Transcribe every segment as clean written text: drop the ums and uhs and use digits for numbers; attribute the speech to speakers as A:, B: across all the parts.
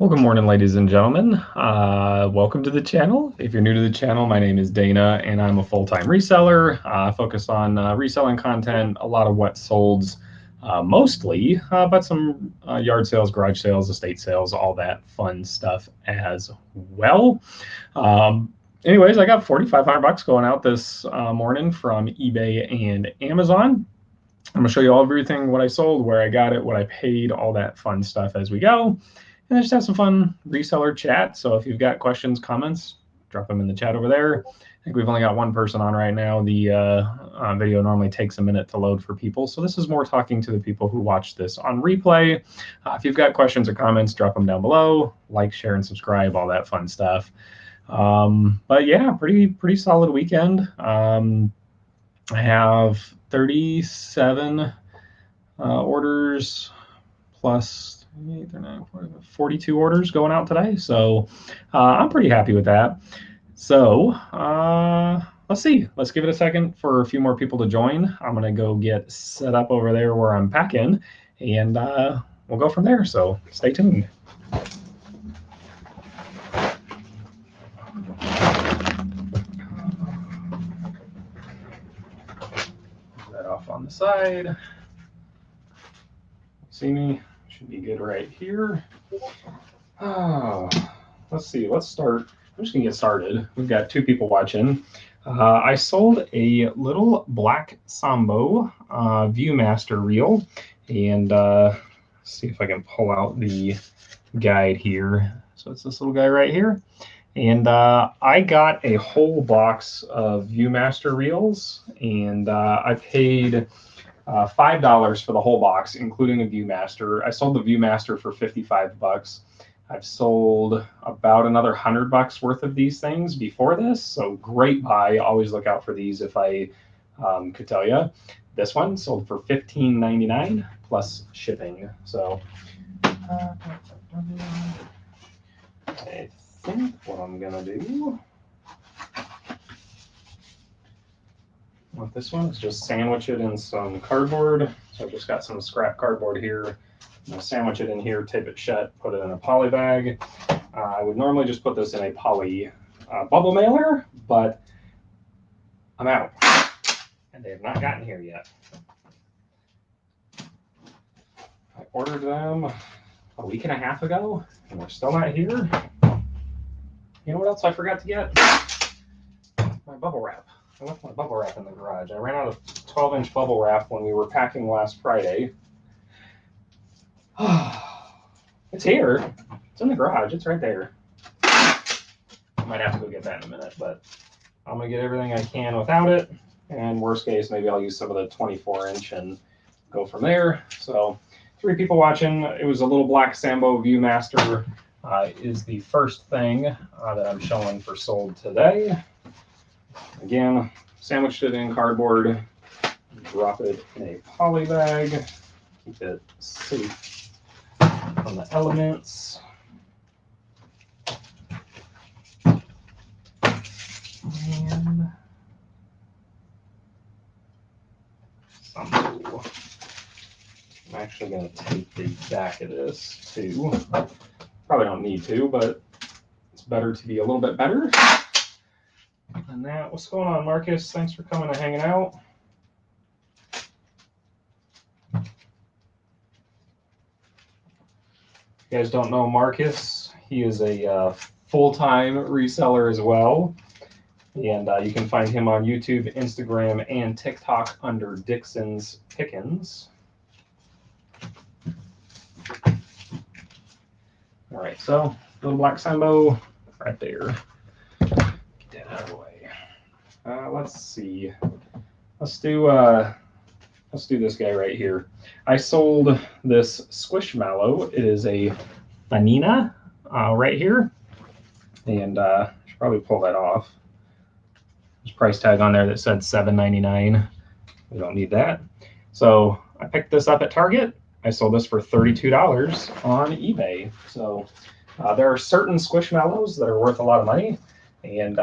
A: Well, good morning, ladies and gentlemen. Welcome to the channel. If you're new to the channel, my name is Dana, and I'm a full-time reseller. Focus on reselling content, a lot of wet solds, mostly, but some yard sales, garage sales, estate sales, all that fun stuff as well. Anyways, I got $4,500 going out this morning from eBay and Amazon. I'm gonna show you all everything, what I sold, where I got it, what I paid, all that fun stuff as we go. And just have some fun reseller chat. So if you've got questions, comments, drop them in the chat over there. I think we've only got one person on right now. The video normally takes a minute to load for people. So this is more talking to the people who watch this on replay. If you've got questions or comments, drop them down below. Like, share, and subscribe, all that fun stuff. But yeah, pretty solid weekend. I have 37 orders plus 42 orders going out today, so I'm pretty happy with that. So let's see. Let's give it a second for a few more people to join. I'm gonna go get set up over there where I'm packing, and we'll go from there. So stay tuned. Put that off on the side. See me? Should be good right here. Let's see. Let's start. I'm just gonna get started. We've got two people watching. I sold a little black Sambo Viewmaster reel, and see if I can pull out the guide here. So it's this little guy right here, and I got a whole box of Viewmaster reels, and I paid $5 for the whole box, including a Viewmaster. I sold the Viewmaster for $55. I've sold about another $100 worth of these things before this, so great buy. Always look out for these if I could tell you. This one sold for $15.99 plus shipping. So I think what I'm gonna do with this one is just sandwich it in some cardboard. So I've just got some scrap cardboard here. I'm gonna sandwich it in here, tape it shut, put it in a poly bag. I would normally just put this in a poly bubble mailer, but I'm out, and they have not gotten here yet. I ordered them a week and a half ago, and they're still not here. You know what else I forgot to get? My bubble wrap. I left my bubble wrap in the garage. I ran out of 12-inch bubble wrap when we were packing last Friday. It's here. It's in the garage. It's right there. I might have to go get that in a minute, but I'm going to get everything I can without it. And worst case, maybe I'll use some of the 24-inch and go from there. So 3 people watching. It was a little black Sambo Viewmaster. Is the first thing that I'm showing for sold today. Again, sandwiched it in cardboard, drop it in a poly bag, keep it safe from the elements. And Sambo. I'm actually going to tape the back of this too. Probably don't need to, but it's better to be a little bit better. And that, what's going on, Marcus? Thanks for coming and hanging out. If you guys don't know Marcus, he is a full-time reseller as well. And you can find him on YouTube, Instagram, and TikTok under Dixon's Pickens. All right, so little black Sambo right there. Get that out of the way. Let's see. Let's do this guy right here. I sold this Squishmallow. It is a Fanina right here, and I should probably pull that off. There's a price tag on there that said $7.99. We don't need that. So I picked this up at Target. I sold this for $32 on eBay. So there are certain Squishmallows that are worth a lot of money, and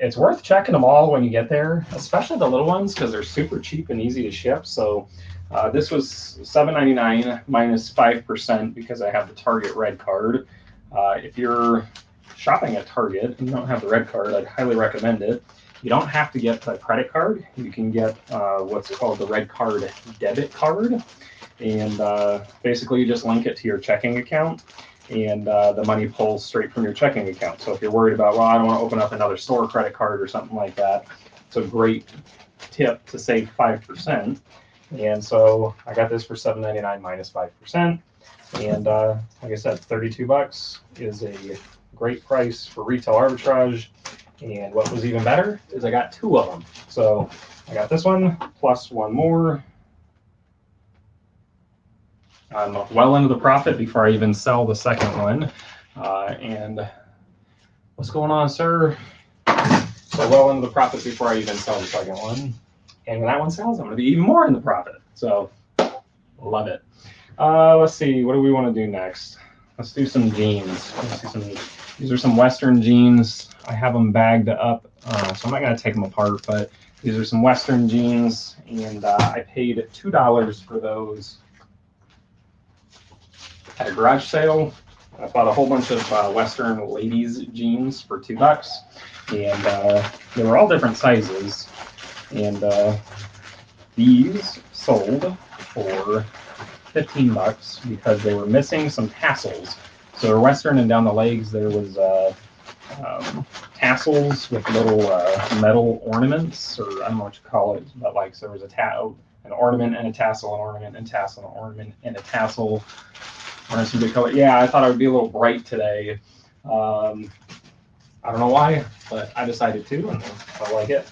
A: it's worth checking them all when you get there, especially the little ones, because they're super cheap and easy to ship. So this was $7.99 minus 5% because I have the Target red card. If you're shopping at Target and you don't have the red card, I'd highly recommend it. You don't have to get the credit card. You can get what's called the red card debit card. And basically you just link it to your checking account, and the money pulls straight from your checking account. So if you're worried about, well, I don't want to open up another store credit card or something like that, it's a great tip to save 5%. And so I got this for $7.99 minus 5%. And like I said, 32 bucks is a great price for retail arbitrage. And what was even better is I got 2 of them. So I got this one plus one more. I'm well into the profit before I even sell the second one. And what's going on, sir? So well into the profit before I even sell the second one. And when that one sells, I'm going to be even more in the profit. So love it. Let's see, what do we want to do next? Let's do some jeans. Let's see some. These are some Western jeans. I have them bagged up, so I'm not going to take them apart, but these are some Western jeans, and I paid $2 for those at a garage sale. I bought a whole bunch of Western ladies jeans for $2, and they were all different sizes, and these sold for 15 bucks because they were missing some tassels. So they're Western, and down the legs there was tassels with little metal ornaments, or I don't know what you call it, but like, so there was an ornament and a tassel, an ornament and tassel, an ornament and a tassel. Some good color. Yeah, I thought I would be a little bright today. I don't know why, but I decided to, and I like it.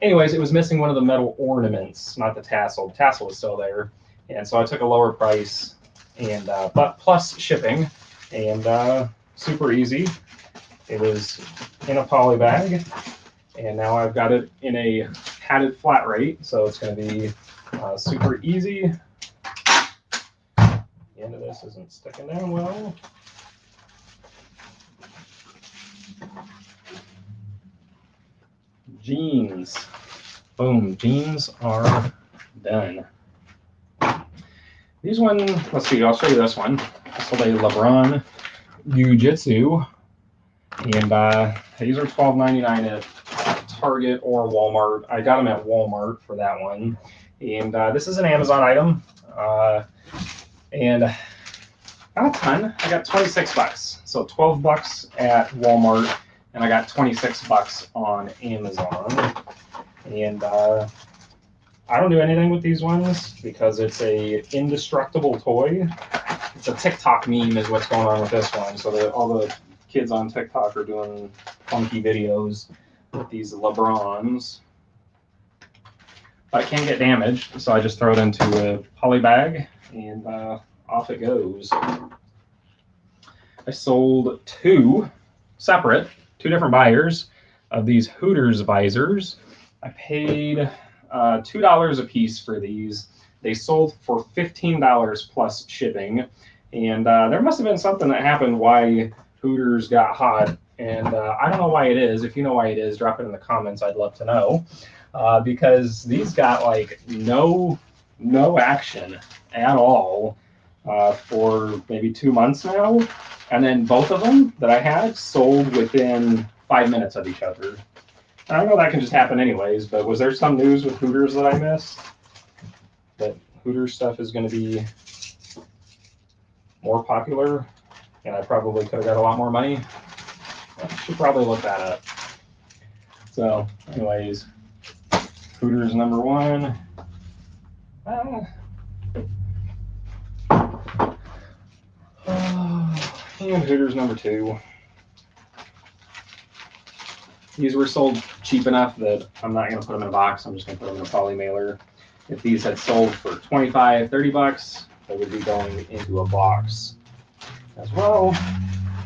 A: Anyways, it was missing one of the metal ornaments, not the tassel. The tassel was still there, and so I took a lower price, and but plus shipping, and super easy. It was in a poly bag, and now I've got it in a padded flat rate, so it's going to be super easy. The end of this isn't sticking down well. Jeans. Boom, jeans are done. These one, let's see, I'll show you this one. This is a LeBron Jiu-Jitsu, and these are $12.99 at Target or Walmart. I got them at Walmart for that one, and this is an Amazon item, and not a ton. I got 26 bucks, so 12 bucks at Walmart, and I got 26 bucks on Amazon. And I don't do anything with these ones because it's a indestructible toy. It's a TikTok meme is what's going on with this one. So all the kids on TikTok are doing funky videos with these LeBrons. But it can't get damaged, so I just throw it into a poly bag, and off it goes. I sold two different buyers of these Hooters visors. I paid $2 a piece for these. They sold for $15 plus shipping, and there must have been something that happened why Hooters got hot, and I don't know why it is. If you know why it is, drop it in the comments. I'd love to know, because these got like no action at all for maybe 2 months now, and then both of them that I had sold within 5 minutes of each other. I know that can just happen anyways, but was there some news with Hooters that I missed? That Hooters stuff is going to be more popular, and I probably could have got a lot more money. I should probably look that up. So, anyways, Hooters number one. And Hooters number two. These were sold cheap enough that I'm not going to put them in a box. I'm just going to put them in a poly mailer. If these had sold for 25, 30 bucks, they would be going into a box as well.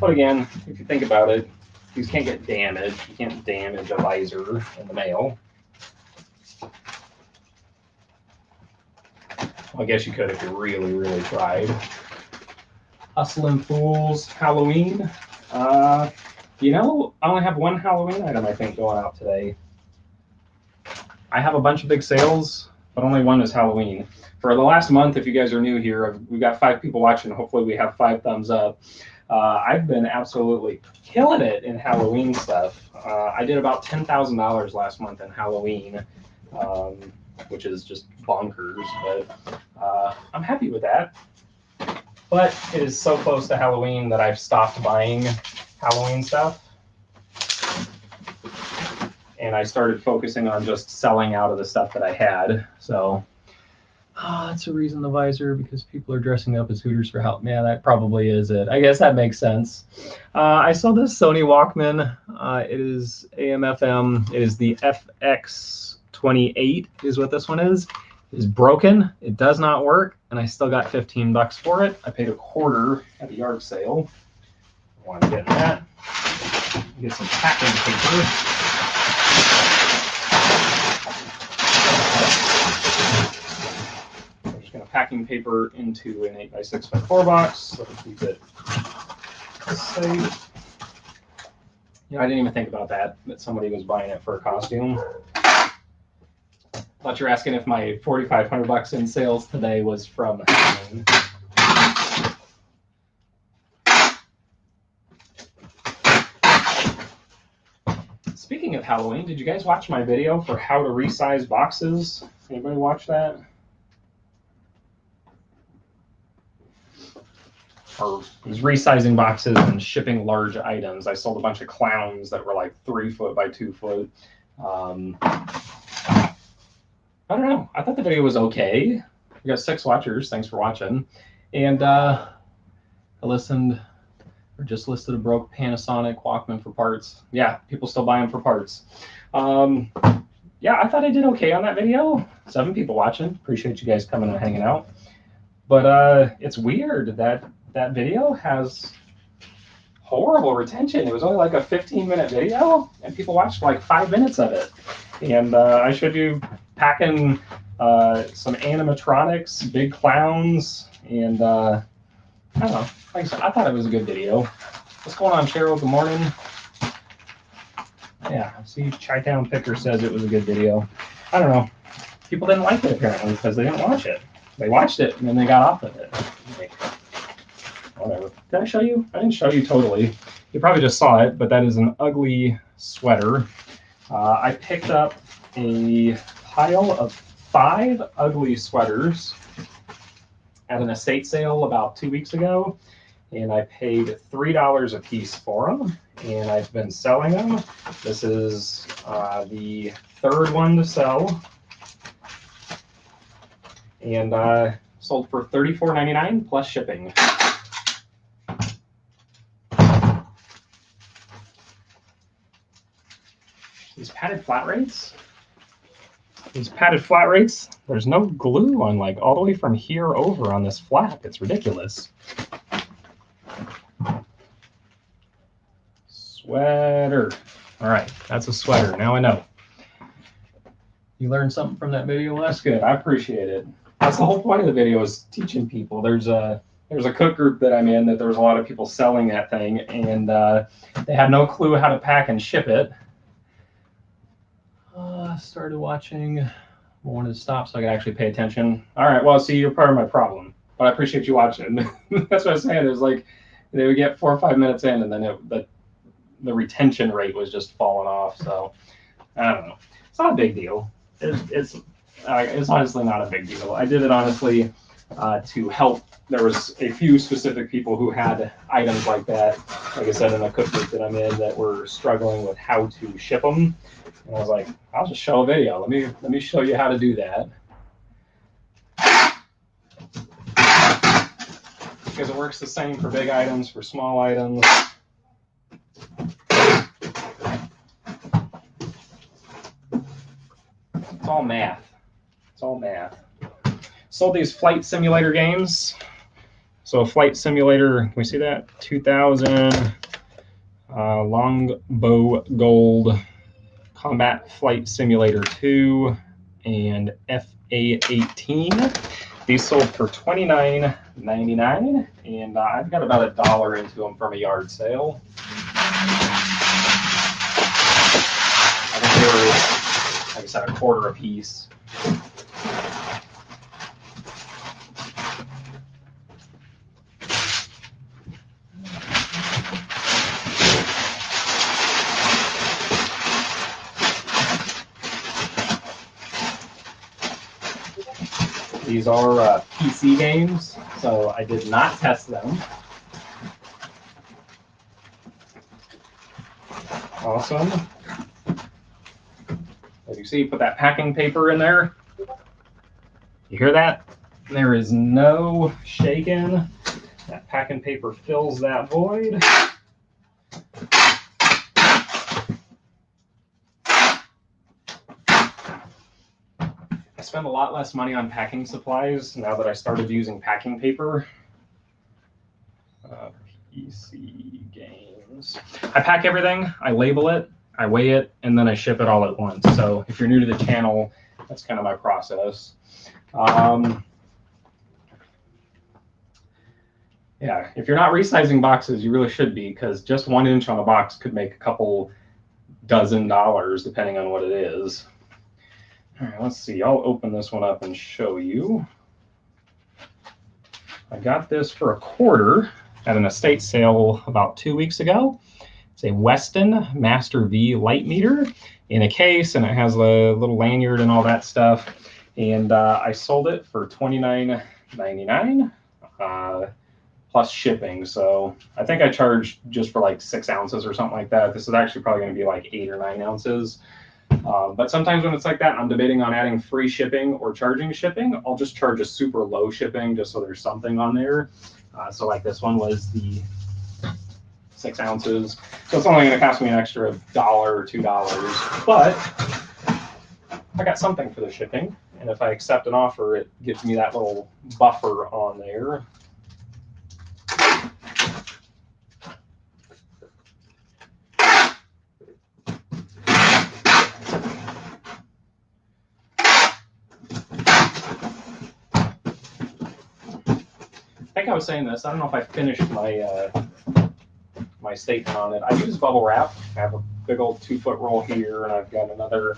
A: But again, if you think about it, these can't get damaged. You can't damage a visor in the mail. Well, I guess you could if you really, really tried. Hustlin' Fools Halloween. You know, I only have one Halloween item, I think, going out today. I have a bunch of big sales, but only one is Halloween. For the last month, if you guys are new here, we've got 5 people watching. Hopefully we have 5 thumbs up. I've been absolutely killing it in Halloween stuff. I did about $10,000 last month in Halloween, which is just bonkers, but I'm happy with that. But it is so close to Halloween that I've stopped buying Halloween stuff. And I started focusing on just selling out of the stuff that I had. So that's a reason, the visor, because people are dressing up as Hooters for Halloween. Yeah, that probably is it. I guess that makes sense. I saw this Sony Walkman. It is AM/FM. It is the FX28 is what this one is. It is broken. It does not work, and I still got 15 bucks for it. I paid a quarter at a yard sale. I want to get that. Get some packing paper. Packing paper into an 8x6x4 box so to keep it safe. You know, I didn't even think about that somebody was buying it for a costume. Thought you're asking if my 4,500 bucks in sales today was from Halloween. Speaking of Halloween, did you guys watch my video for how to resize boxes? Anybody watch that? Or was resizing boxes and shipping large items. I sold a bunch of clowns that were like 3 foot by 2 foot. I don't know. I thought the video was okay. We got 6 watchers. Thanks for watching. And I listened, or just listed a broke Panasonic Walkman for parts. Yeah, people still buy them for parts. Yeah, I thought I did okay on that video. 7 people watching. Appreciate you guys coming and hanging out. But it's weird that that video has horrible retention. It was only like a 15-minute video, and people watched like 5 minutes of it. And I showed you packing some animatronics, big clowns, and I don't know. Like I said, I thought it was a good video. What's going on, Cheryl? Good morning. Yeah, see, Chi-Town Picker says it was a good video. I don't know. People didn't like it apparently because they didn't watch it. They watched it and then they got off of it. Whatever. Did I show you? I didn't show you totally. You probably just saw it, but that is an ugly sweater. I picked up a pile of 5 ugly sweaters at an estate sale about 2 weeks ago, and I paid $3 a piece for them, and I've been selling them. This is the 3rd one to sell, and sold for $34.99 plus shipping. These padded flat rates, there's no glue on like all the way from here over on this flap. It's ridiculous. Sweater. All right, that's a sweater. Now I know. You learned something from that video? Well, that's good. I appreciate it. That's the whole point of the video, is teaching people. There's a cook group that I'm in that there's a lot of people selling that thing, and they had no clue how to pack and ship it. Started watching. I wanted to stop so I could actually pay attention. All right, well, see, you're part of my problem, but I appreciate you watching. That's what I was saying. There's like, they would get 4 or 5 minutes in, and then the retention rate was just falling off. So I don't know. It's not a big deal. It's honestly not a big deal. I did it honestly to help. There was a few specific people who had items like that, like I said, in a cook group that I'm in, that were struggling with how to ship them. And I was like, I'll just show a video. Let me show you how to do that. Because it works the same for big items, for small items. It's all math. It's all math. Sold these flight simulator games. So a flight simulator, can we see that? 2000 Longbow Gold, Combat Flight Simulator 2, and FA-18. These sold for $29.99, and I've got about $1 into them from a yard sale. I think they were, like I said, a quarter a piece. These are PC games, so I did not test them. Awesome. As you see, put that packing paper in there. You hear that? There is no shaking. That packing paper fills that void. I spend a lot less money on packing supplies now that I started using packing paper. PC games. I pack everything, I label it, I weigh it, and then I ship it all at once. So if you're new to the channel, that's kind of my process. Yeah, if you're not resizing boxes, you really should be, because just 1 inch on a box could make a couple dozen dollars, depending on what it is. All right, let's see. I'll open this one up and show you. I got this for $1 at an estate sale about 2 weeks ago. It's a Weston Master V light meter in a case, and it has a little lanyard and all that stuff. And I sold it for $29.99 plus shipping. So I think I charged just for like 6 ounces or something like that. This is actually probably going to be like 8 or 9 ounces. But sometimes when it's like that, I'm debating on adding free shipping or charging shipping. I'll just charge a super low shipping just so there's something on there. So like this one was the 6 ounces. So it's only going to cost me an extra $1 or $2. But I got something for the shipping. And if I accept an offer, it gives me that little buffer on there. I think I was saying this. I don't know if I finished my statement on it. I use bubble wrap. I have a big old 2-foot roll here, and I've got another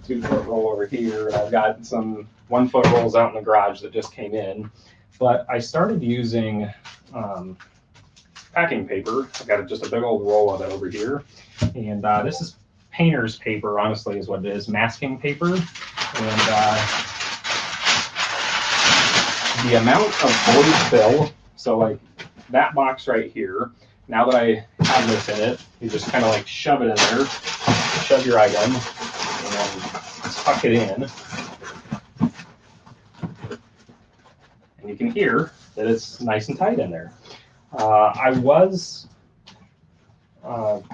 A: 2-foot roll over here, and I've got some 1-foot rolls out in the garage that just came in. But I started using packing paper. I've got just a big old roll of it over here, and this is painter's paper. Honestly, is what it is, masking paper, and the amount of void fill, so like that box right here, now that I have this in it, you just kind of like shove it in there, shove your item, and then tuck it in. And you can hear that it's nice and tight in there. I was bubble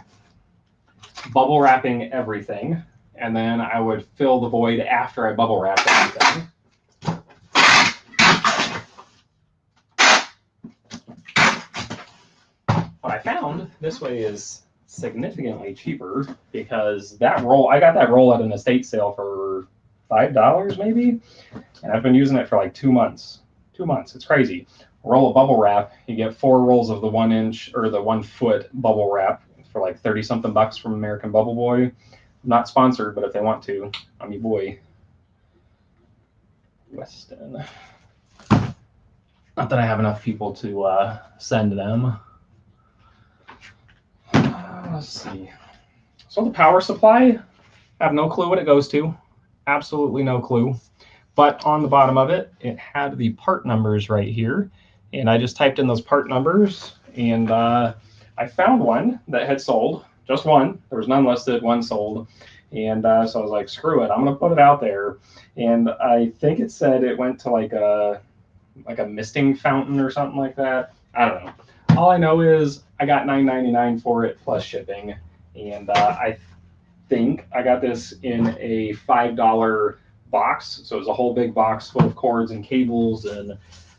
A: wrapping everything, and then I would fill the void after I bubble wrapped everything. What I found this way is significantly cheaper, because that roll, I got that roll at an estate sale for $5 maybe, and I've been using it for like 2 months. 2 months, it's crazy. Roll of bubble wrap, you get 4 rolls of the 1 inch or the 1-foot bubble wrap for like 30-something bucks from American Bubble Boy. I'm not sponsored, but if they want to, I'm your boy. Weston. Not that I have enough people to send them. Let's see. So the power supply, I have no clue what it goes to. Absolutely no clue. But on the bottom of it, it had the part numbers right here. And I just typed in those part numbers, and I found one that had sold. Just one. There was none listed, one sold. And so I was like, screw it, I'm going to put it out there. And I think it said it went to like a misting fountain or something like that. I don't know. All I know is I got $9.99 for it plus shipping, and I think I got this in a $5 box. So it was a whole big box full of cords and cables, and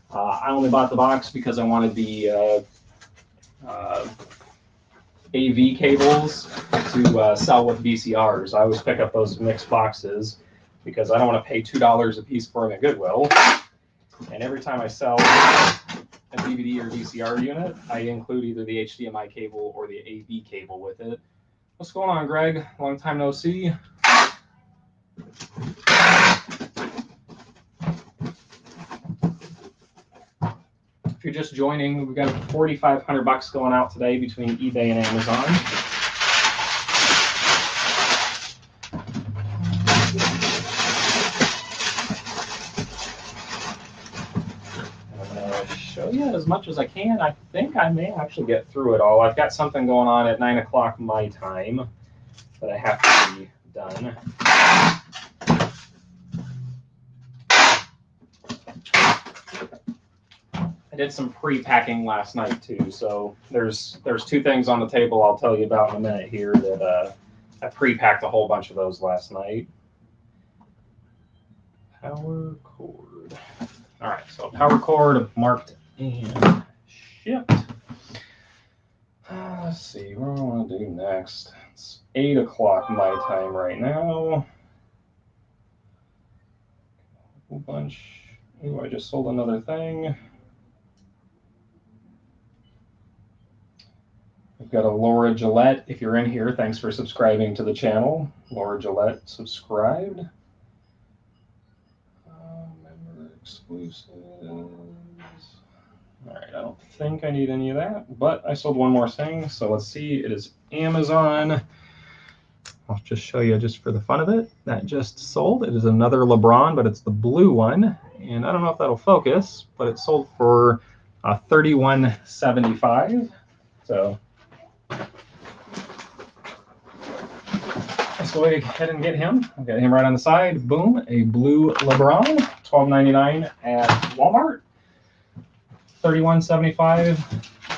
A: I only bought the box because I wanted the AV cables to sell with VCRs. I always pick up those mixed boxes because I don't want to pay $2 a piece for them at Goodwill. And every time I sell a DVD or VCR unit, I include either the HDMI cable or the AV cable with it. What's going on, Greg? Long time no see. If you're just joining, we've got $4,500 going out today between eBay and Amazon. show you as much as I can. I think I may actually get through it all. I've got something going on at 9 o'clock my time that I have to be done. I did some pre-packing last night too, so there's two things on the table I'll tell you about in a minute here that I pre-packed a whole bunch of those last night. Power cord. All right, so power cord marked and shipped. Let's see, what do I want to do next? It's 8 o'clock my time right now. A whole bunch. Ooh, I just sold another thing. We've got a Laura Gillette. If you're in here, thanks for subscribing to the channel. Laura Gillette subscribed. Member exclusives. All right, I don't think I need any of that, but I sold one more thing. So let's see, it is Amazon. I'll just show you just for the fun of it. That just sold. It is another LeBron, but it's the blue one. And I don't know if that'll focus, but it sold for $31.75. So let's go ahead and get him. I've got him right on the side. Boom, a blue LeBron, $12.99 at Walmart, $31.75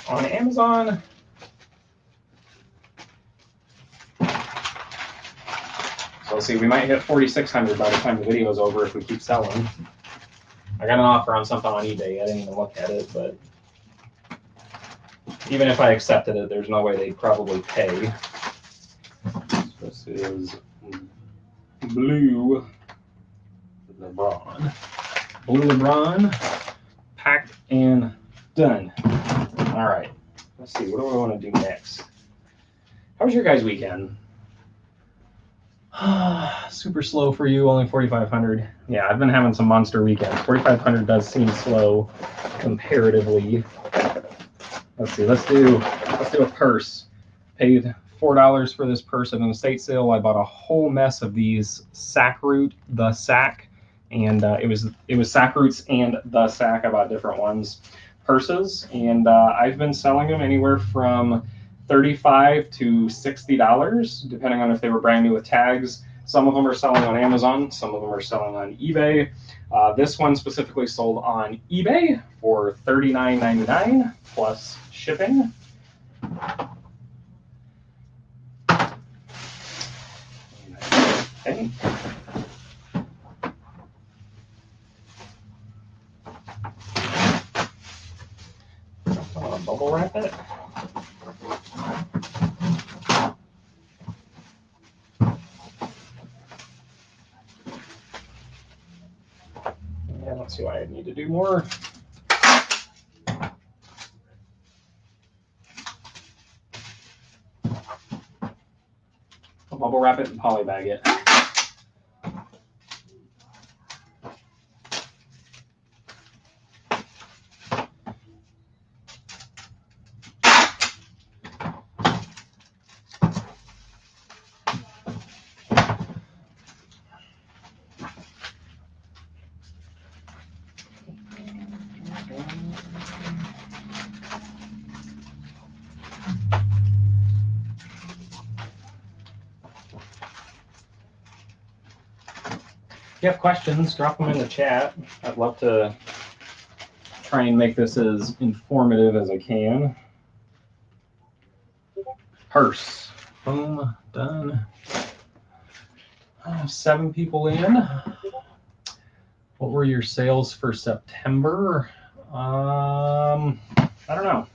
A: on Amazon. So let's see, we might hit 4,600 by the time the video is over if we keep selling. I got an offer on something on eBay. I didn't even look at it, but even if I accepted it, there's no way they'd probably pay. This is blue LeBron. Blue LeBron, packed and done. All right, let's see, what do I want to do next? How was your guys' weekend? Super slow for you, only 4,500. Yeah, I've been having some monster weekends. 4,500 does seem slow comparatively. Let's see, let's do a purse. Paid $4 for this purse at an estate sale. I bought a whole mess of these sack root, the sack, and it was sack roots and the sack. I bought different ones, purses, and I've been selling them anywhere from $35 to $60, depending on if they were brand new with tags. Some of them are selling on Amazon, some of them are selling on eBay. This one specifically sold on eBay for $39.99 plus shipping. Okay. Bubble wrap it. Yeah, I don't see why I need to do more. I'll bubble wrap it and polybag it. If you have questions, drop them in the chat. I'd love to try and make this as informative as I can. Purse. Boom, done. 7 people in. What were your sales for September? I don't know.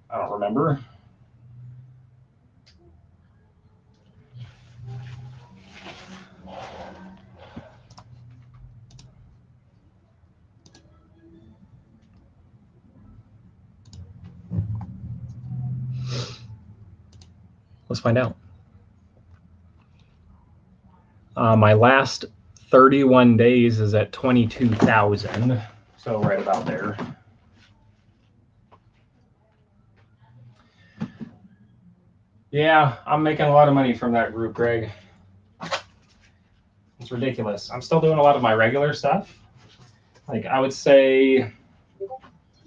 A: I don't remember. Let's find out. My last 31 days is at 22,000, so right about there. Yeah, I'm making a lot of money from that group, Greg. It's ridiculous. I'm still doing a lot of my regular stuff. Like, I would say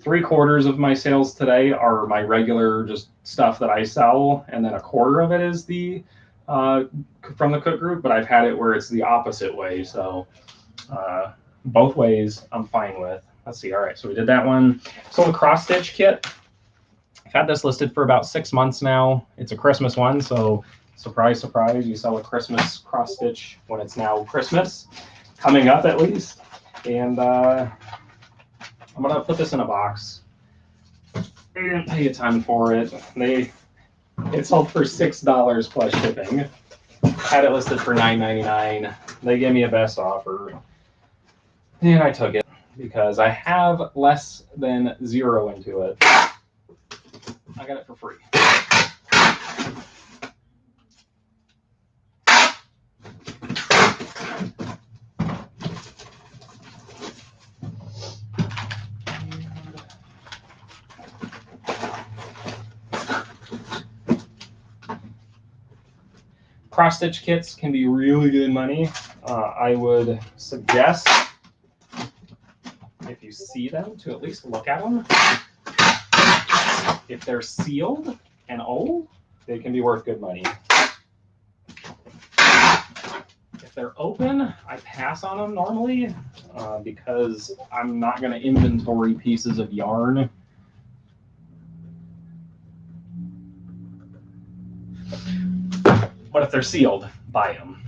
A: 3/4 of my sales today are my regular just stuff that I sell, and then 1/4 of it is the from the cook group, but I've had it where it's the opposite way. So both ways I'm fine with. Let's see. All right, so we did that one. Sold a cross stitch kit. I've had this listed for about 6 months now. It's a Christmas one, so surprise, surprise, you sell a Christmas cross stitch when it's now Christmas, coming up at least. And I'm gonna put this in a box. They didn't pay a ton for it. It sold for $6 plus shipping. Had it listed for $9.99. They gave me a best offer, and I took it because I have less than 0 into it. I got it for free. Cross stitch kits can be really good money. I would suggest, if you see them, to at least look at them. If they're sealed and old, they can be worth good money. If they're open, I pass on them normally because I'm not going to inventory pieces of yarn. But if they're sealed, buy them.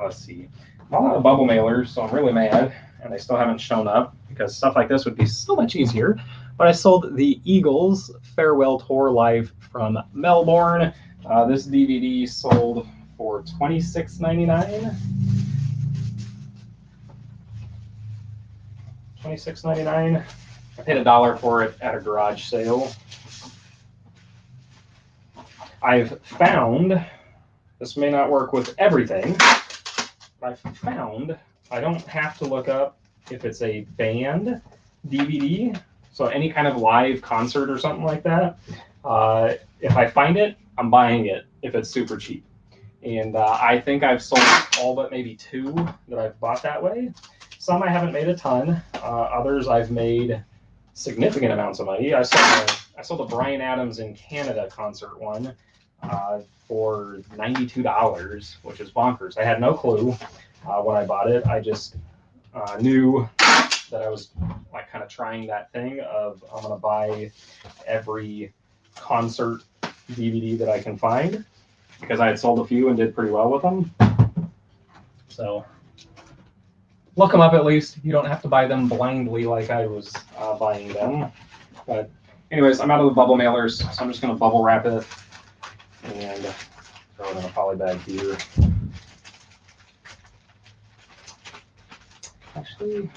A: Let's see. I'm all out of bubble mailers, so I'm really mad, and they still haven't shown up because stuff like this would be so much easier. But I sold the Eagles Farewell Tour Live from Melbourne. This DVD sold for $26.99. $26.99. I paid $1 for it at a garage sale. I've found, this may not work with everything, but I've found I don't have to look up if it's a band DVD, so any kind of live concert or something like that. If I find it, I'm buying it if it's super cheap. And I think I've sold all but maybe 2 that I've bought that way. Some I haven't made a ton. Others I've made significant amounts of money. I sold a Bryan Adams in Canada concert one for $92, which is bonkers. I had no clue when I bought it. I just knew that I was like kind of trying that thing of I'm gonna buy every concert DVD that I can find because I had sold a few and did pretty well with them. So look them up at least. You don't have to buy them blindly like I was buying them. But anyways, I'm out of the bubble mailers, so I'm just gonna bubble wrap it and throw it in a poly bag here. Actually,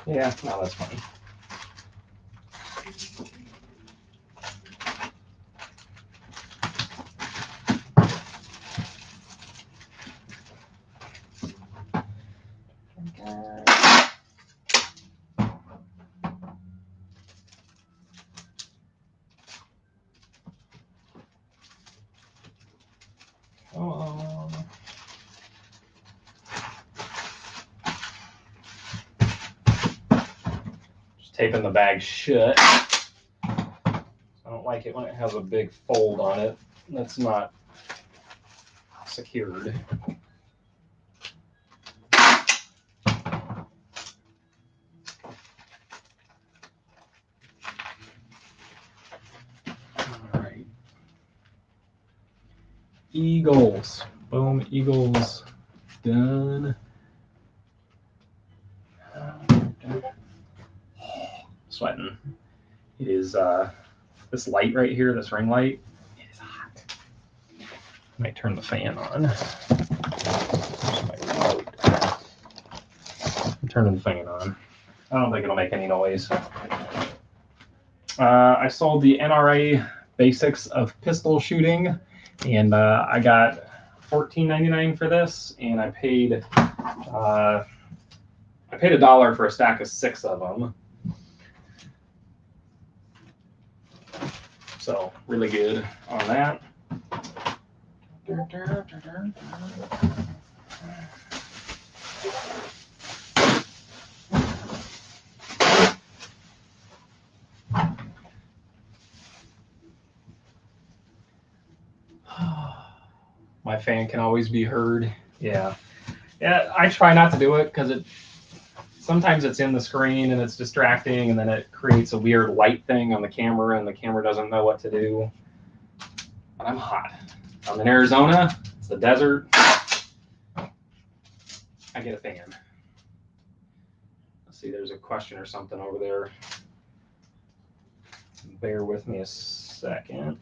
A: yeah, no, that's fine. Just taping the bag shut. I don't like it when it has a big fold on it that's not secured. All right. Eagles. Boom, Eagles. Done. Sweating. It is this light right here, this ring light, it is hot. I might turn the fan on. I'm turning the fan on. I don't think it'll make any noise. I sold the NRA basics of pistol shooting, and I got $14.99 for this, and I paid $1 for a stack of 6 of them. So really good on that. My fan can always be heard. Yeah. Yeah, I try not to do it because sometimes it's in the screen and it's distracting, and then it creates a weird light thing on the camera, and the camera doesn't know what to do. But I'm hot. I'm in Arizona. It's the desert. I get a fan. Let's see, there's a question or something over there. Bear with me a second.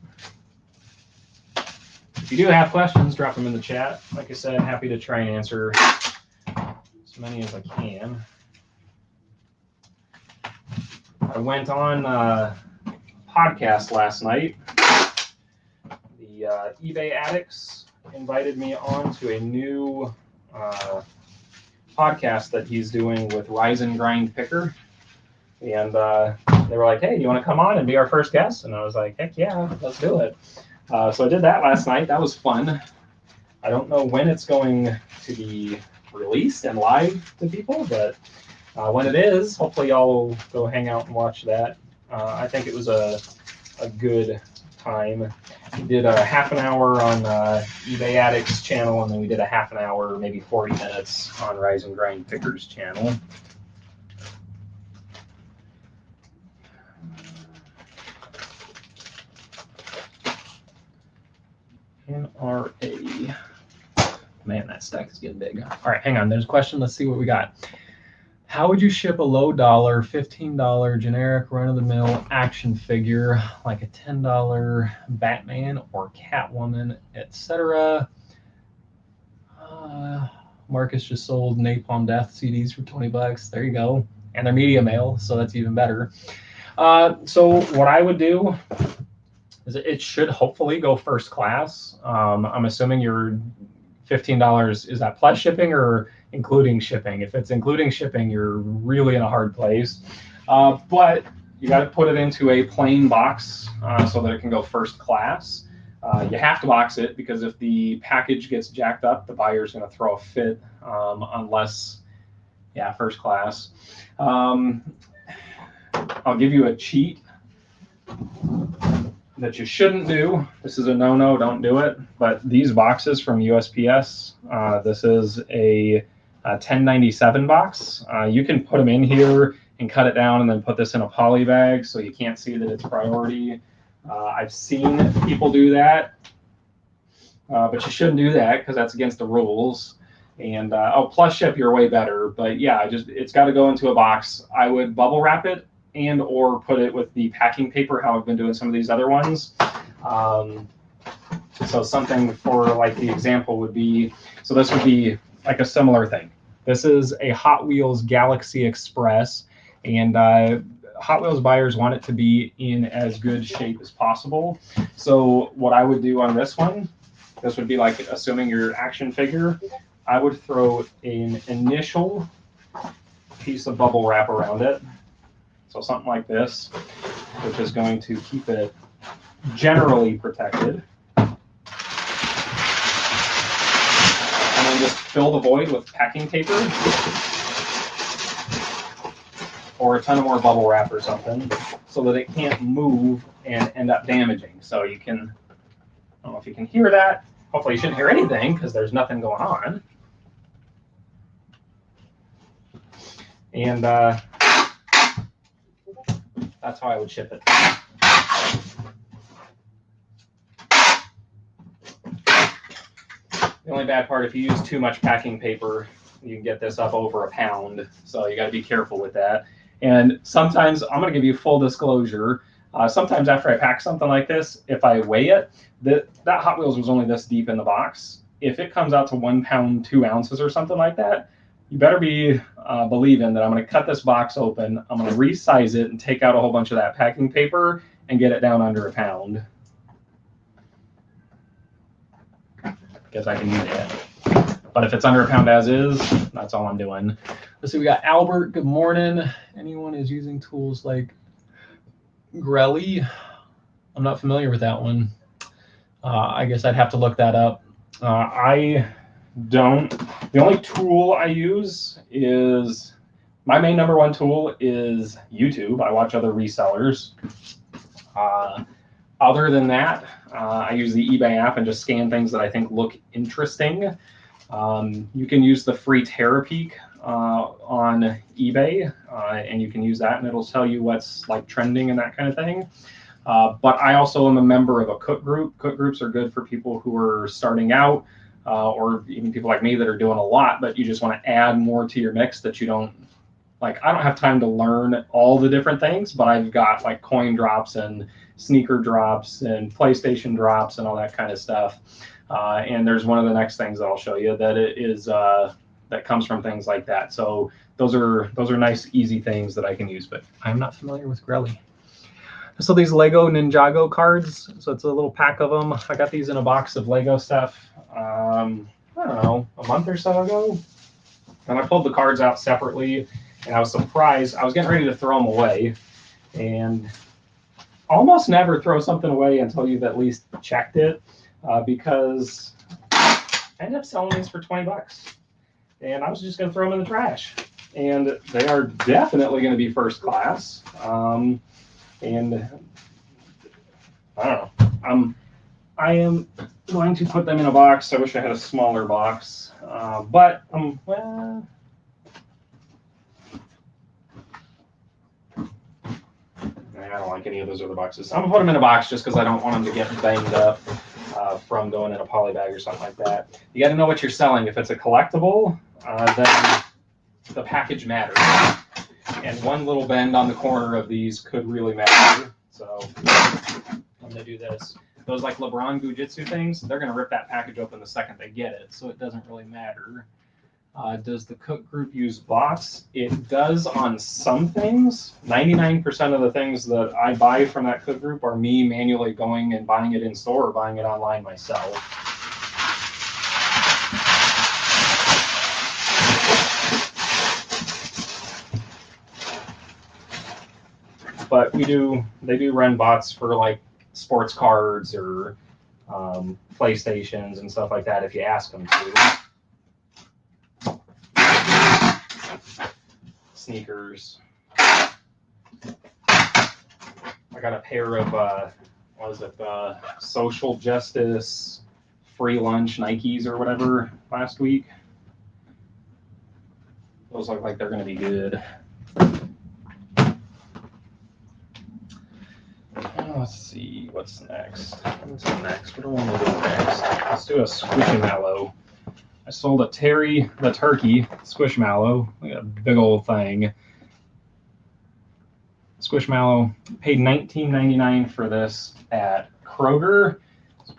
A: If you do have questions, drop them in the chat. Like I said, happy to try and answer as many as I can. I went on a podcast last night. The eBay addicts invited me on to a new podcast that he's doing with Rise and Grind Picker. And they were like, hey, you want to come on and be our first guest? And I was like, heck yeah, let's do it. So I did that last night. That was fun. I don't know when it's going to be released and live to people, but when it is, hopefully y'all will go hang out and watch that. I think it was a good time. We did a half an hour on eBay Addicts channel, and then we did a half an hour, maybe 40 minutes on Rise and Grind Picker's channel. NRA. Man, that stack is getting big. All right, hang on. There's a question. Let's see what we got. How would you ship a low dollar, $15 generic run-of-the-mill action figure like a $10 Batman or Catwoman, etc.? Marcus just sold Napalm Death CDs for $20. There you go. And they're media mail, so that's even better. So what I would do is it should hopefully go first class. I'm assuming your $15, is that plus shipping or including shipping? If it's including shipping, you're really in a hard place. But you got to put it into a plain box so that it can go first class. You have to box it because if the package gets jacked up, the buyer's going to throw a fit unless, yeah, first class. I'll give you a cheat that you shouldn't do. This is a no-no, don't do it. But these boxes from USPS, this is a 1097 box. You can put them in here and cut it down and then put this in a poly bag so you can't see that it's priority. I've seen people do that, but you shouldn't do that because that's against the rules. And plus ship, you're way better. But yeah, it's got to go into a box. I would bubble wrap it and or put it with the packing paper, how I've been doing some of these other ones. So something for like the example would be, so this would be like a similar thing. This is a Hot Wheels Galaxy Express, and Hot Wheels buyers want it to be in as good shape as possible. So what I would do on this one, this would be like assuming your action figure, I would throw an initial piece of bubble wrap around it. So something like this, which is going to keep it generally protected. And then just fill the void with packing paper or a ton of more bubble wrap or something so that it can't move and end up damaging. So you can, I don't know if you can hear that. Hopefully you shouldn't hear anything because there's nothing going on. And that's how I would ship it. The only bad part, if you use too much packing paper, you can get this up over a pound. So you got to be careful with that. And sometimes, I'm going to give you full disclosure, sometimes after I pack something like this, if I weigh it, that Hot Wheels was only this deep in the box. If it comes out to 1 pound, 2 ounces or something like that, you better be believing that I'm going to cut this box open, I'm going to resize it and take out a whole bunch of that packing paper and get it down under a pound. Because I can do that. But if it's under a pound as is, that's all I'm doing. Let's see, we got Albert, good morning. Anyone is using tools like Grelly? I'm not familiar with that one. I guess I'd have to look that up. I don't. The only tool I use is, my main #1 tool is YouTube. I watch other resellers. Other than that, I use the eBay app and just scan things that I think look interesting. You can use the free TerraPeek on eBay, and you can use that, and it'll tell you what's like trending and that kind of thing. But I also am a member of a cook group. Cook groups are good for people who are starting out, or even people like me that are doing a lot, but you just want to add more to your mix that you don't, like, I don't have time to learn all the different things, but I've got like coin drops and sneaker drops and PlayStation drops and all that kind of stuff. And there's one of the next things that I'll show you that it is that comes from things like that. So those are nice, easy things that I can use, but I'm not familiar with Grelly. So these Lego Ninjago cards, so it's a little pack of them. I got these in a box of Lego stuff, I don't know, a month or so ago. And I pulled the cards out separately, and I was surprised. I was getting ready to throw them away, and almost never throw something away until you've at least checked it, because I ended up selling these for 20 bucks. And I was just going to throw them in the trash. And they are definitely going to be first class. And I don't know. I am going to put them in a box. I wish I had a smaller box, but well, I don't like any of those other boxes. I'm gonna put them in a box just because I don't want them to get banged up from going in a poly bag or something like that. You got to know what you're selling. If it's a collectible, then the package matters. And one little bend on the corner of these could really matter. So I'm going to do this. Those like LeBron Jiu-Jitsu things, they're going to rip that package open the second they get it. So it doesn't really matter. Does the cook group use bots? It does on some things. 99% of the things that I buy from that cook group are me manually going and buying it in store or buying it online myself. But they do run bots for like sports cards or PlayStations and stuff like that if you ask them to. Sneakers. I got a pair of social justice free lunch Nikes or whatever last week. Those look like they're going to be good. Let's see what's next. What's next? What do I want to do next? Let's do a Squishmallow. I sold a Terry the Turkey Squishmallow. Look at that big old thing. Squishmallow. Paid $19.99 for this at Kroger.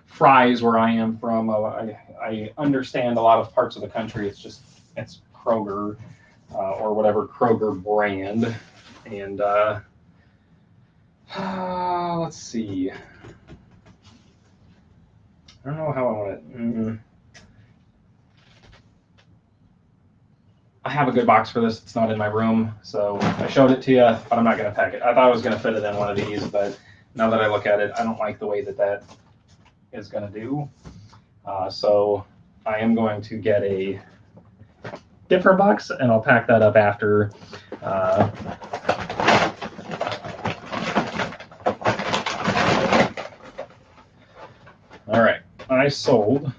A: Fry's where I am from. I understand a lot of parts of the country. It's Kroger or whatever Kroger brand. And let's see. I don't know how I want it. I have a good box for this. It's not in my room, so I showed it to you, but I'm not going to pack it. I thought I was going to fit it in one of these, but now that I look at it, I don't like the way that is going to do. So I am going to get a different box, and I'll pack that up after. All right, I sold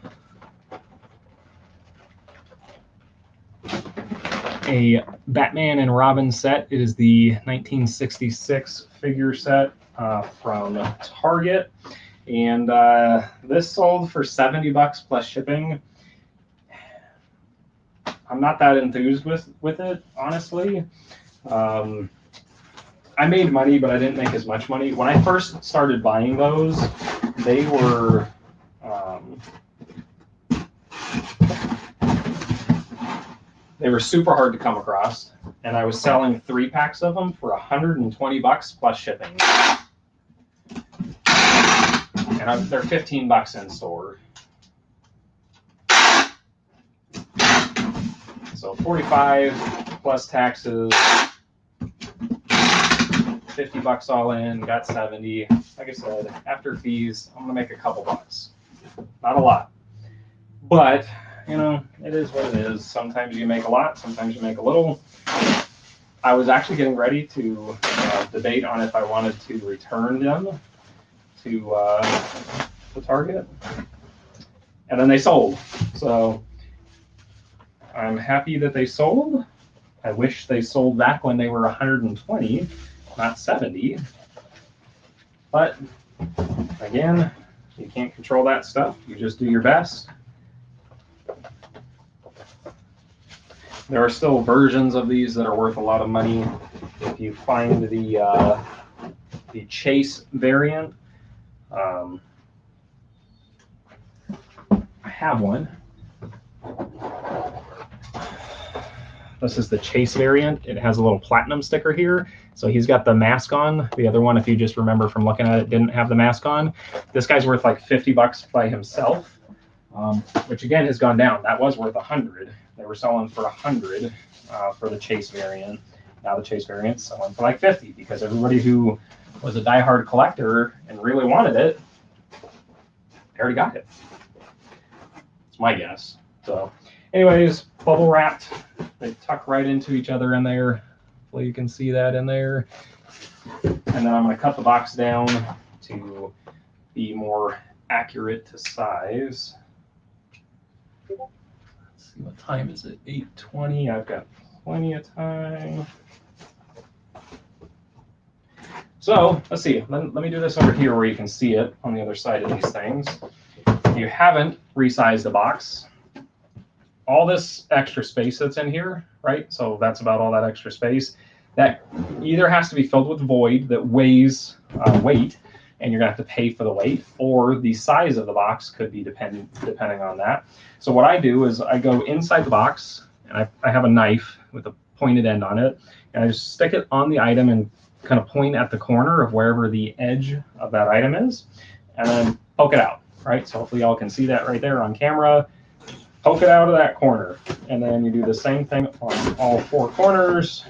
A: a Batman and Robin set. It is the 1966 figure set from Target, and this sold for 70 bucks plus shipping. I'm not that enthused with it, honestly. I made money, but I didn't make as much money. When I first started buying those, they were super hard to come across, and I was selling 3 packs of them for 120 bucks plus shipping. And they're 15 bucks in store. So 45 plus taxes, 50 bucks all in, got 70. Like I said, after fees, I'm gonna make a couple bucks. Not a lot, but you know, it is what it is. Sometimes you make a lot, sometimes you make a little. I was actually getting ready to debate on if I wanted to return them. to Target, and then they sold. So I'm happy that they sold. I wish they sold back when they were 120, not 70. But again, you can't control that stuff. You just do your best. There are still versions of these that are worth a lot of money. If you find the Chase variant, I have one. This is the Chase variant. It has a little platinum sticker here. So he's got the mask on. The other one, if you just remember from looking at it, didn't have the mask on. This guy's worth like 50 bucks by himself, which again has gone down. That was worth 100. They were selling for 100 for the Chase variant. Now the Chase variant's selling for like 50 because everybody who was a diehard collector and really wanted it, they already got it. It's my guess. So anyways, bubble wrapped. They tuck right into each other in there. Hopefully you can see that in there. And then I'm going to cut the box down to be more accurate to size. Let's see, what time is it? 8:20. I've got plenty of time. So let's see. Let me do this over here where you can see it on the other side of these things. If you haven't resized the box, all this extra space that's in here, right? So that's about all that extra space. That either has to be filled with void that weighs weight, and you're gonna have to pay for the weight, or the size of the box could be depending on that. So what I do is I go inside the box, and I have a knife with a pointed end on it, and I just stick it on the item and kind of point at the corner of wherever the edge of that item is, and then poke it out, right? So hopefully y'all can see that right there on camera. Poke it out of that corner, and then you do the same thing on all four corners.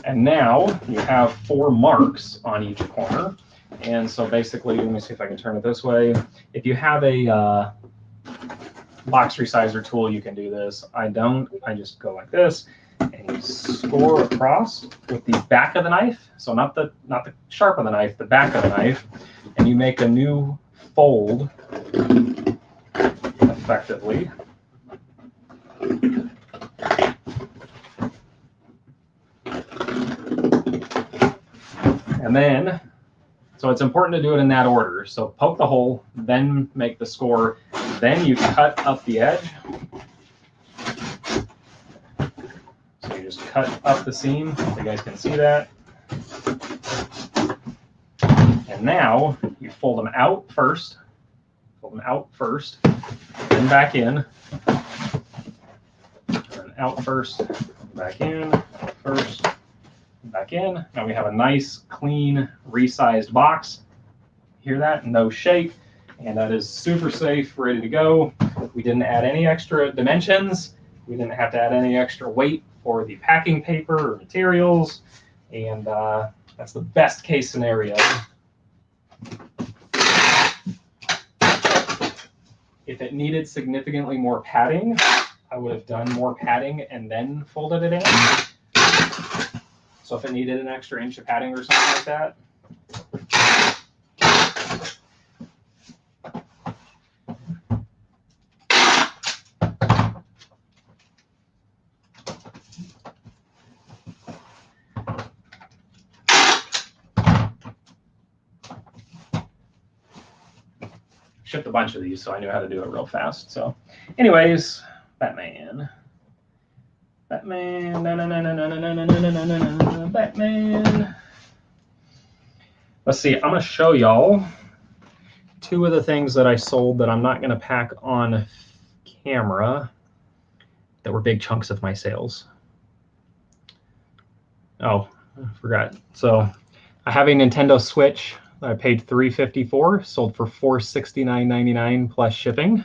A: And now you have 4 marks on each corner. And so basically, let me see if I can turn it this way. If you have a box resizer tool, you can do this. I don't. I just go like this, and you score across with the back of the knife. So not the sharp of the knife, the back of the knife, and you make a new fold effectively. And then, so it's important to do it in that order. So poke the hole, then make the score, then you cut up the edge. So you just cut up the seam. You guys can see that. And now you fold them out first. Fold them out first, then back in. And out first, back in, first, back in. Now we have a nice, clean, resized box. Hear that? No shake. And that is super safe, ready to go. We didn't add any extra dimensions. We didn't have to add any extra weight for the packing paper or materials. And that's the best case scenario. If it needed significantly more padding, I would have done more padding and then folded it in. So if it needed an extra inch of padding or something like that. Shipped a bunch of these, so I knew how to do it real fast. So anyways, Batman. Batman. Let's see, I'm going to show y'all 2 of the things that I sold that I'm not going to pack on camera that were big chunks of my sales. Oh, I forgot. So I have a Nintendo Switch that I paid $354 for, sold for $469.99 plus shipping.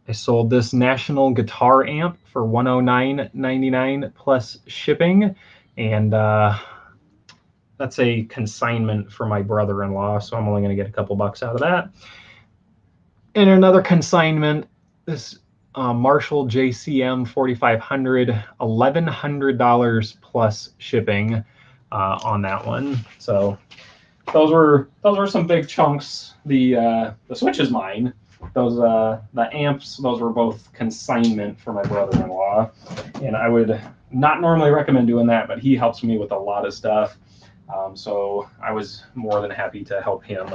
A: I sold this National Guitar amp for $109.99 plus shipping, and that's a consignment for my brother-in-law, so I'm only going to get a couple bucks out of that. And another consignment, this Marshall JCM 4500, $1,100 plus shipping on that one. So those were some big chunks. The Switch is mine. Those the amps, those were both consignment for my brother-in-law, and I would not normally recommend doing that, but he helps me with a lot of stuff. So I was more than happy to help him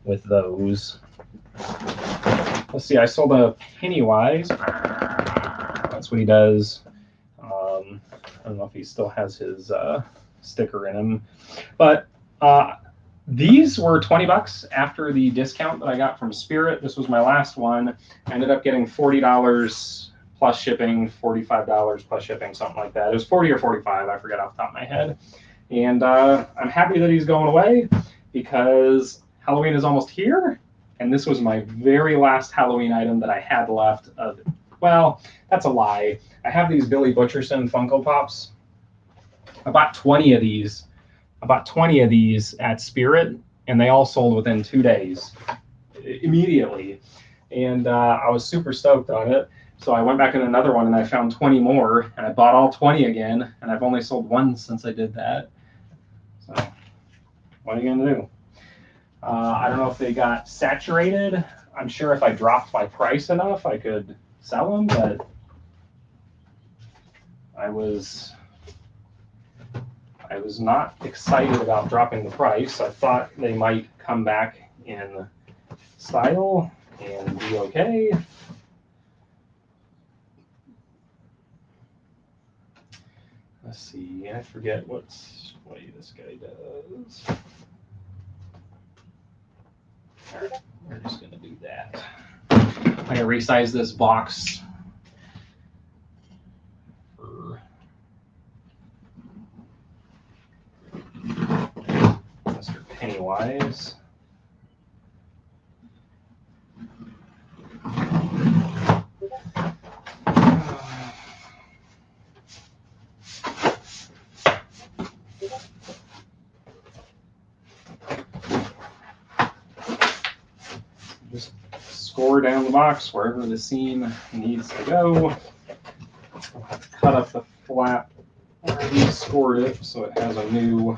A: with those. Let's see, I sold a Pennywise. That's what he does. I don't know if he still has his sticker in him, but these were $20 after the discount that I got from Spirit. This was my last one. I ended up getting $40 plus shipping, $45 plus shipping, something like that. It was 40 or 45, I forget off the top of my head. And I'm happy that he's going away because Halloween is almost here. And this was my very last Halloween item that I had left. Well, that's a lie. I have these Billy Butcherson Funko Pops. I bought 20 of these. At Spirit, and they all sold within 2 days, immediately. And I was super stoked on it. So I went back in another one and I found 20 more, and I bought all 20 again, and I've only sold one since I did that. So what are you gonna do? I don't know if they got saturated. I'm sure if I dropped my price enough, I could sell them, but I was not excited about dropping the price. I thought they might come back in style and be okay. Let's see, I forget what this guy does. All right, we're just gonna do that. I'm gonna resize this box for Mr. Pennywise. Just score down the box wherever the seam needs to go. I'll have to cut up the flap where we scored it so it has a new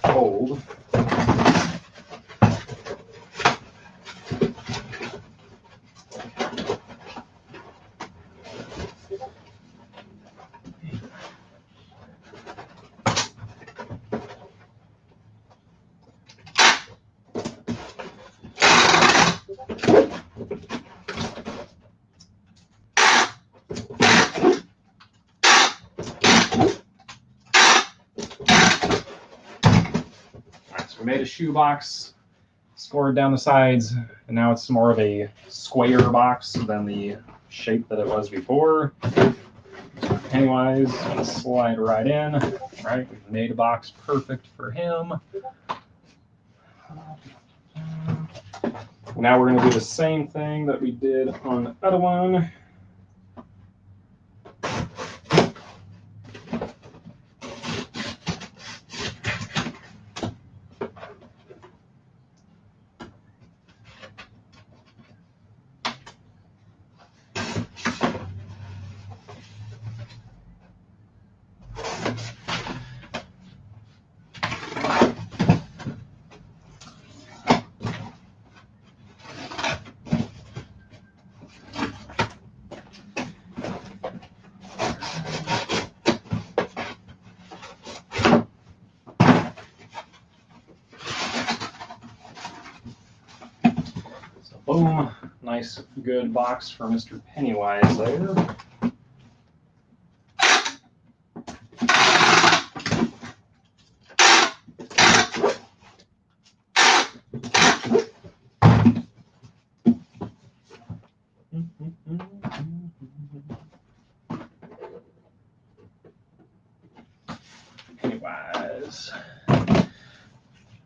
A: fold. Made a shoebox, scored down the sides, and now it's more of a square box than the shape that it was before. Pennywise, gonna slide right in. All right, we've made a box perfect for him. Now we're gonna do the same thing that we did on the other one. Boom, nice good box for Mr. Pennywise there. Pennywise. I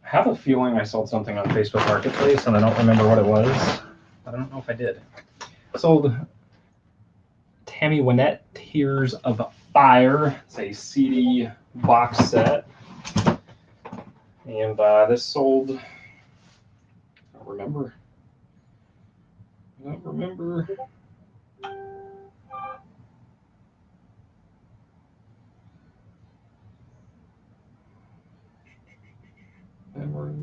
A: have a feeling I sold something on Facebook Marketplace and I don't remember what it was. I don't know if I did. I sold Tammy Wynette Tears of Fire. It's a CD box set. And this sold, I don't remember. I don't remember. Memories,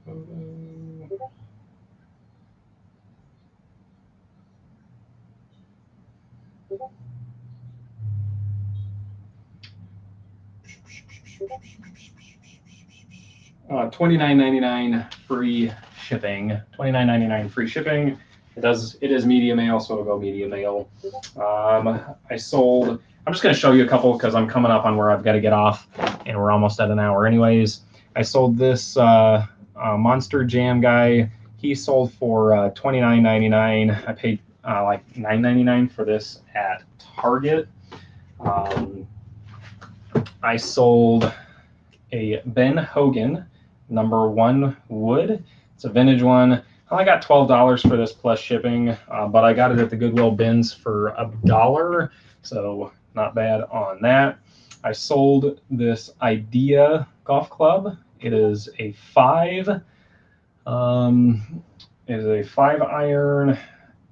A: photo. $29.99 free shipping. $29.99 free shipping. It is media mail, so it'll go media mail. I sold. I'm just going to show you a couple because I'm coming up on where I've got to get off, and we're almost at an hour anyways. I sold this Monster Jam guy. He sold for $29.99. I paid like $9.99 for this at Target. I sold a Ben Hogan #1 wood. It's a vintage one. I only got $12 for this plus shipping, but I got it at the Goodwill bins for $1, so not bad on that. I sold this Idea golf club. It is a 5 iron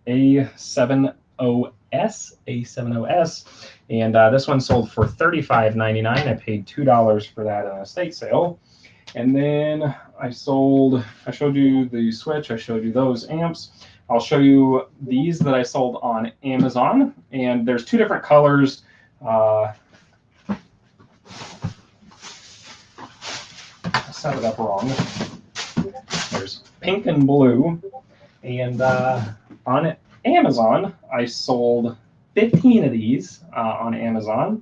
A: A70S, and this one sold for $35.99. I paid $2 for that in a estate sale. And then I showed you the switch, I showed you those amps. I'll show you these that I sold on Amazon, and there's 2 different colors. I set it up wrong. There's pink and blue, and on Amazon, I sold 15 of these on Amazon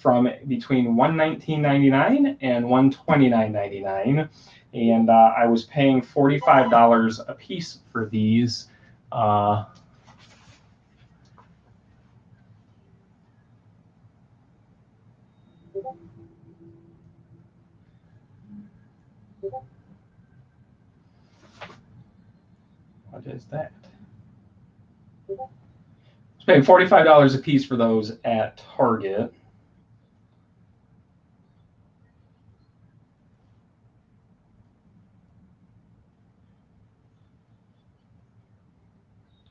A: from between $119.99 and $129.99. And I was paying $45 a piece for these. What is that? I was paying $45 a piece for those at Target.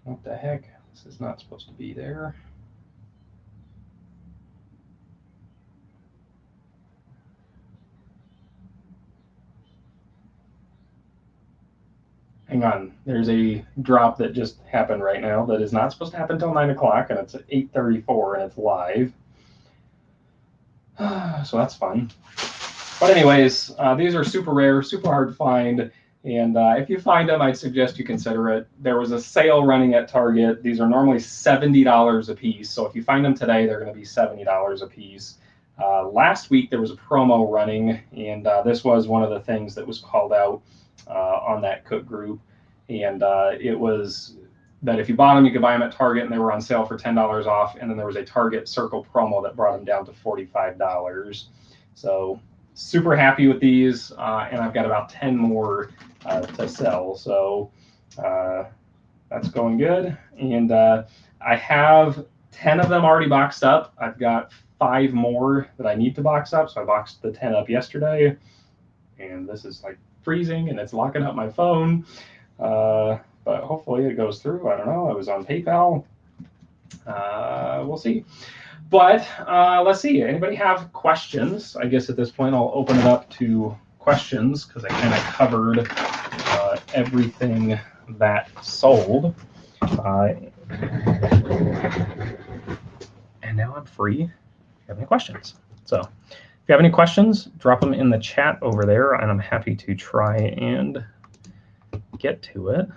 A: What the heck? This is not supposed to be there. Hang on, there's a drop that just happened right now that is not supposed to happen until 9 o'clock, and it's at 8:34, and it's live. So that's fun. But anyways, these are super rare, super hard to find, and if you find them, I'd suggest you consider it. There was a sale running at Target. These are normally $70 a piece, so if you find them today, they're going to be $70 a piece. Last week, there was a promo running, and this was one of the things that was called out on that cook group, and it was that if you bought them, you could buy them at Target, and they were on sale for $10 off, and then there was a Target Circle promo that brought them down to $45. So super happy with these, and I've got about 10 more to sell, so that's going good. And I have 10 of them already boxed up. I've got 5 more that I need to box up, so I boxed the 10 up yesterday, and this is like freezing and it's locking up my phone, but hopefully it goes through. I don't know. I was on PayPal. We'll see. But let's see. Anybody have questions? I guess at this point I'll open it up to questions because I kind of covered everything that sold. And now I'm free if you have any questions. So if you have any questions, drop them in the chat over there, and I'm happy to try and get to it.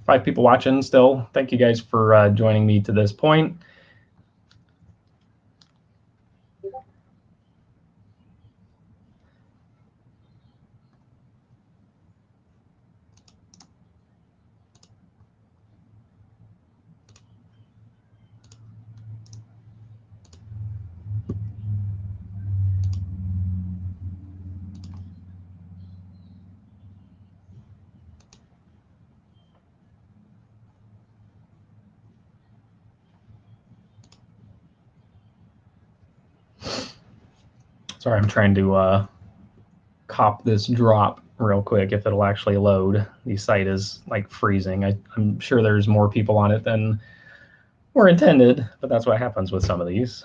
A: 5 people watching still. Thank you guys for joining me to this point. Sorry, I'm trying to cop this drop real quick if it'll actually load. The site is like freezing. I'm sure there's more people on it than were intended, but that's what happens with some of these.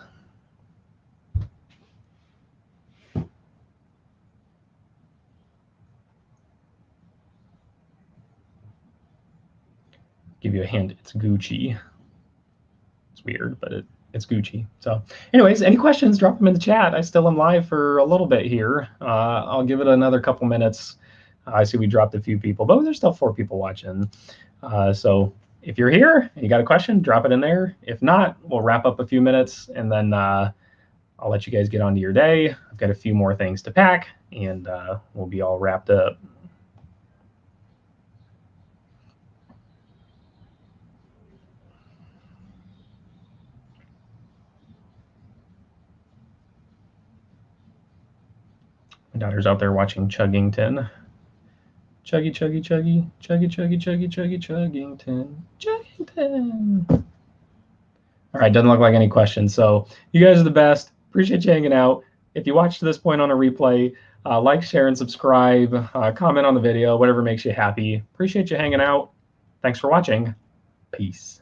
A: Give you a hint, it's Gucci. It's weird, but it's Gucci. So anyways, any questions, drop them in the chat. I still am live for a little bit here. I'll give it another couple minutes. I see we dropped a few people, but there's still 4 people watching. So if you're here and you got a question, drop it in there. If not, we'll wrap up a few minutes, and then I'll let you guys get on to your day. I've got a few more things to pack, and we'll be all wrapped up. My daughter's out there watching Chuggington. Chuggy, chuggy, chuggy, chuggy, chuggy, chuggy, chuggy, Chuggington, Chuggington. All right, doesn't look like any questions. So you guys are the best. Appreciate you hanging out. If you watched to this point on a replay, like, share, and subscribe. Comment on the video, whatever makes you happy. Appreciate you hanging out. Thanks for watching. Peace.